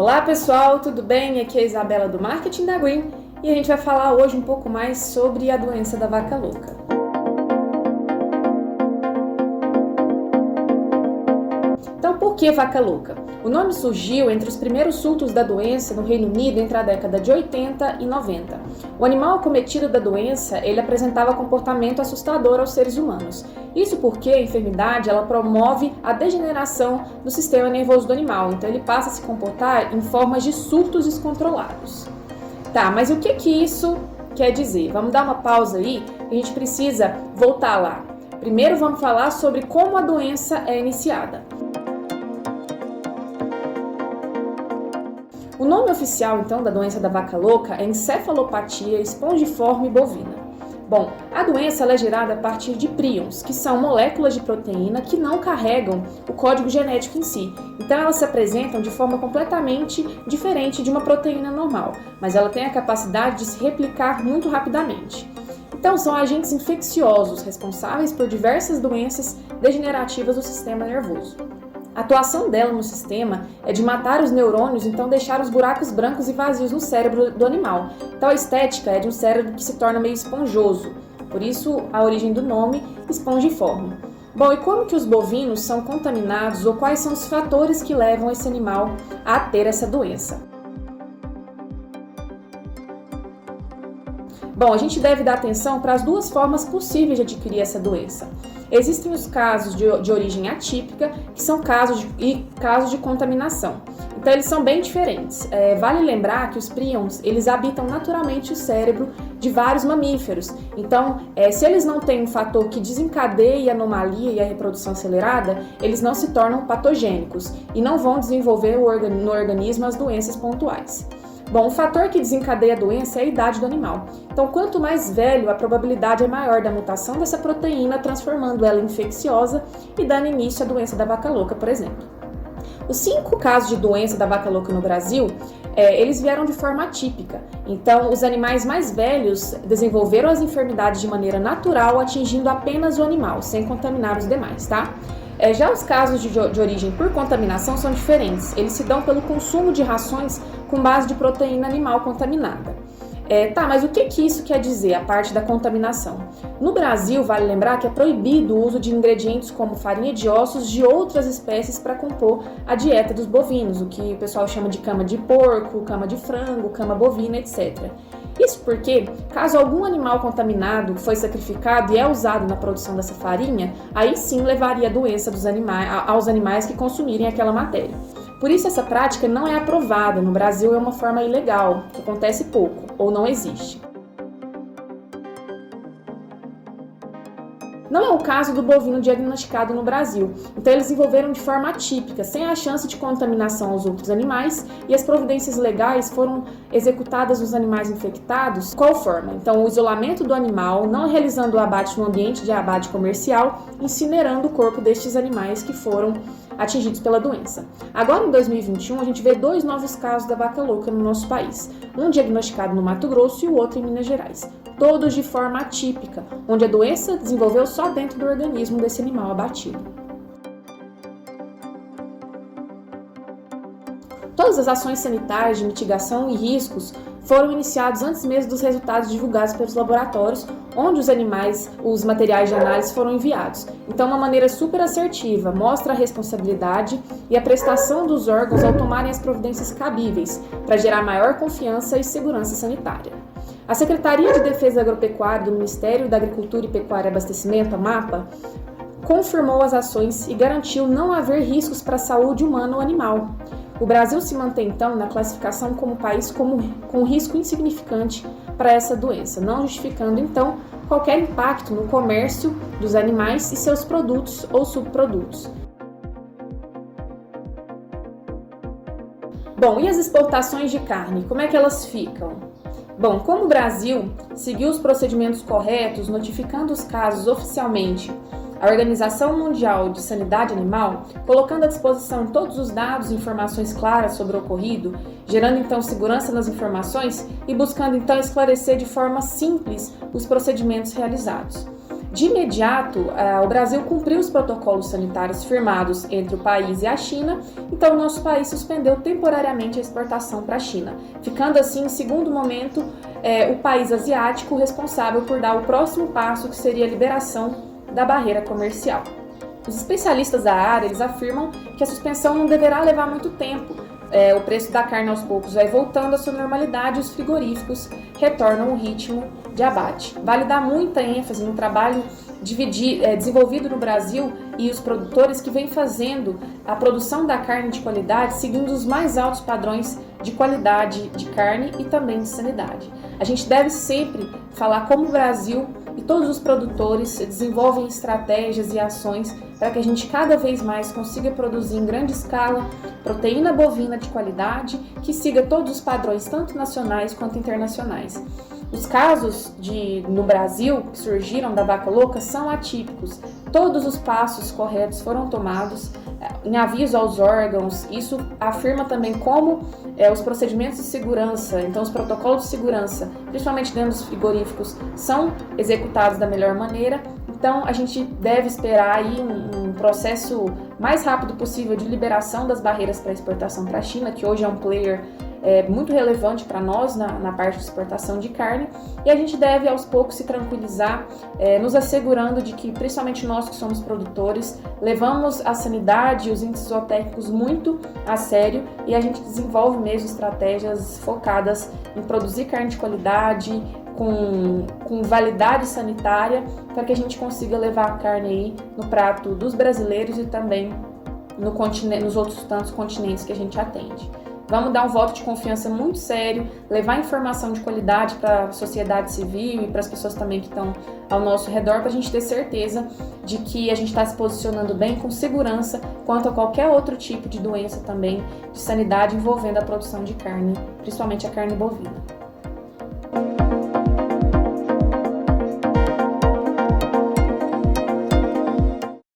Olá pessoal, tudo bem? Aqui é a Isabela do Marketing da Green e a gente vai falar hoje um pouco mais sobre a doença da vaca louca. Então, por que vaca louca? O nome surgiu entre os primeiros surtos da doença no Reino Unido entre a década de 80 e 90. O animal acometido da doença, ele apresentava comportamento assustador aos seres humanos. Isso porque a enfermidade, ela promove a degeneração do sistema nervoso do animal, então ele passa a se comportar em formas de surtos descontrolados. Tá, mas o que isso quer dizer? Vamos dar uma pausa aí, a gente precisa voltar lá. Primeiro vamos falar sobre como a doença é iniciada. O nome oficial, então, da doença da vaca louca é encefalopatia espongiforme bovina. Bom, a doença ela é gerada a partir de prions, que são moléculas de proteína que não carregam o código genético em si. Então, elas se apresentam de forma completamente diferente de uma proteína normal, mas ela tem a capacidade de se replicar muito rapidamente. Então, são agentes infecciosos responsáveis por diversas doenças degenerativas do sistema nervoso. A atuação dela no sistema é de matar os neurônios, então deixar os buracos brancos e vazios no cérebro do animal. Então a estética é de um cérebro que se torna meio esponjoso, por isso a origem do nome espongiforme. Bom, e como que os bovinos são contaminados ou quais são os fatores que levam esse animal a ter essa doença? Bom, a gente deve dar atenção para as duas formas possíveis de adquirir essa doença. Existem os casos de origem atípica, que são casos de contaminação. Então, eles são bem diferentes. Vale lembrar que os prions, eles habitam naturalmente o cérebro de vários mamíferos. Então, se eles não têm um fator que desencadeie a anomalia e a reprodução acelerada, eles não se tornam patogênicos e não vão desenvolver no organismo as doenças pontuais. Bom, o fator que desencadeia a doença é a idade do animal. Então, quanto mais velho, a probabilidade é maior da mutação dessa proteína, transformando ela em infecciosa e dando início à doença da vaca louca, por exemplo. Os 5 casos de doença da vaca louca no Brasil, eles vieram de forma atípica. Então, os animais mais velhos desenvolveram as enfermidades de maneira natural, atingindo apenas o animal, sem contaminar os demais, tá? Já os casos de origem por contaminação são diferentes. Eles se dão pelo consumo de rações com base de proteína animal contaminada. Mas o que isso quer dizer, a parte da contaminação? No Brasil, vale lembrar que é proibido o uso de ingredientes como farinha de ossos de outras espécies para compor a dieta dos bovinos, o que o pessoal chama de cama de porco, cama de frango, cama bovina, etc. Isso porque, caso algum animal contaminado foi sacrificado e é usado na produção dessa farinha, aí sim levaria a doença aos animais que consumirem aquela matéria. Por isso, essa prática não é aprovada. No Brasil, é uma forma ilegal, que acontece pouco ou não existe. Não é o caso do bovino diagnosticado no Brasil. Então, eles desenvolveram de forma atípica, sem a chance de contaminação aos outros animais, e as providências legais foram executadas nos animais infectados. Qual forma? Então, o isolamento do animal, não realizando o abate no ambiente de abate comercial, incinerando o corpo destes animais que foram atingidos pela doença. Agora, em 2021, a gente vê 2 novos casos da vaca louca no nosso país. Um diagnosticado no Mato Grosso e o outro em Minas Gerais. Todos de forma atípica, onde a doença desenvolveu só dentro do organismo desse animal abatido. Todas as ações sanitárias de mitigação e riscos foram iniciadas antes mesmo dos resultados divulgados pelos laboratórios, onde os materiais de análise foram enviados. Então, uma maneira super assertiva, mostra a responsabilidade e a prestação dos órgãos ao tomarem as providências cabíveis para gerar maior confiança e segurança sanitária. A Secretaria de Defesa Agropecuária do Ministério da Agricultura e Pecuária e Abastecimento, a MAPA, confirmou as ações e garantiu não haver riscos para a saúde humana ou animal. O Brasil se mantém, então, na classificação como país com risco insignificante para essa doença, não justificando, então, qualquer impacto no comércio dos animais e seus produtos ou subprodutos. Bom, e as exportações de carne, como é que elas ficam? Bom, como o Brasil seguiu os procedimentos corretos, notificando os casos oficialmente a Organização Mundial de Sanidade Animal, colocando à disposição todos os dados e informações claras sobre o ocorrido, gerando então segurança nas informações e buscando então esclarecer de forma simples os procedimentos realizados. De imediato, o Brasil cumpriu os protocolos sanitários firmados entre o país e a China, então o nosso país suspendeu temporariamente a exportação para a China, ficando assim, em segundo momento, o país asiático responsável por dar o próximo passo, que seria a liberação da barreira comercial. Os especialistas da área eles afirmam que a suspensão não deverá levar muito tempo. O preço da carne aos poucos vai voltando à sua normalidade e os frigoríficos retornam o ritmo de abate. Vale dar muita ênfase no trabalho desenvolvido no Brasil e os produtores que vêm fazendo a produção da carne de qualidade seguindo os mais altos padrões de qualidade de carne e também de sanidade. A gente deve sempre falar como o Brasil e todos os produtores desenvolvem estratégias e ações para que a gente cada vez mais consiga produzir em grande escala proteína bovina de qualidade que siga todos os padrões, tanto nacionais quanto internacionais. Os casos no Brasil que surgiram da vaca louca são atípicos. Todos os passos corretos foram tomados em aviso aos órgãos. Isso afirma também como os procedimentos de segurança, então os protocolos de segurança, principalmente dentro dos frigoríficos, são executados da melhor maneira. Então a gente deve esperar aí um processo mais rápido possível de liberação das barreiras para exportação para a China, que hoje é um player muito relevante para nós na parte de exportação de carne, e a gente deve aos poucos se tranquilizar, nos assegurando de que, principalmente nós que somos produtores, levamos a sanidade e os índices zootécnicos muito a sério e a gente desenvolve mesmo estratégias focadas em produzir carne de qualidade, com validade sanitária, para que a gente consiga levar a carne aí no prato dos brasileiros e também nos outros tantos continentes que a gente atende. Vamos dar um voto de confiança muito sério, levar informação de qualidade para a sociedade civil e para as pessoas também que estão ao nosso redor, para a gente ter certeza de que a gente está se posicionando bem, com segurança, quanto a qualquer outro tipo de doença também, de sanidade envolvendo a produção de carne, principalmente a carne bovina.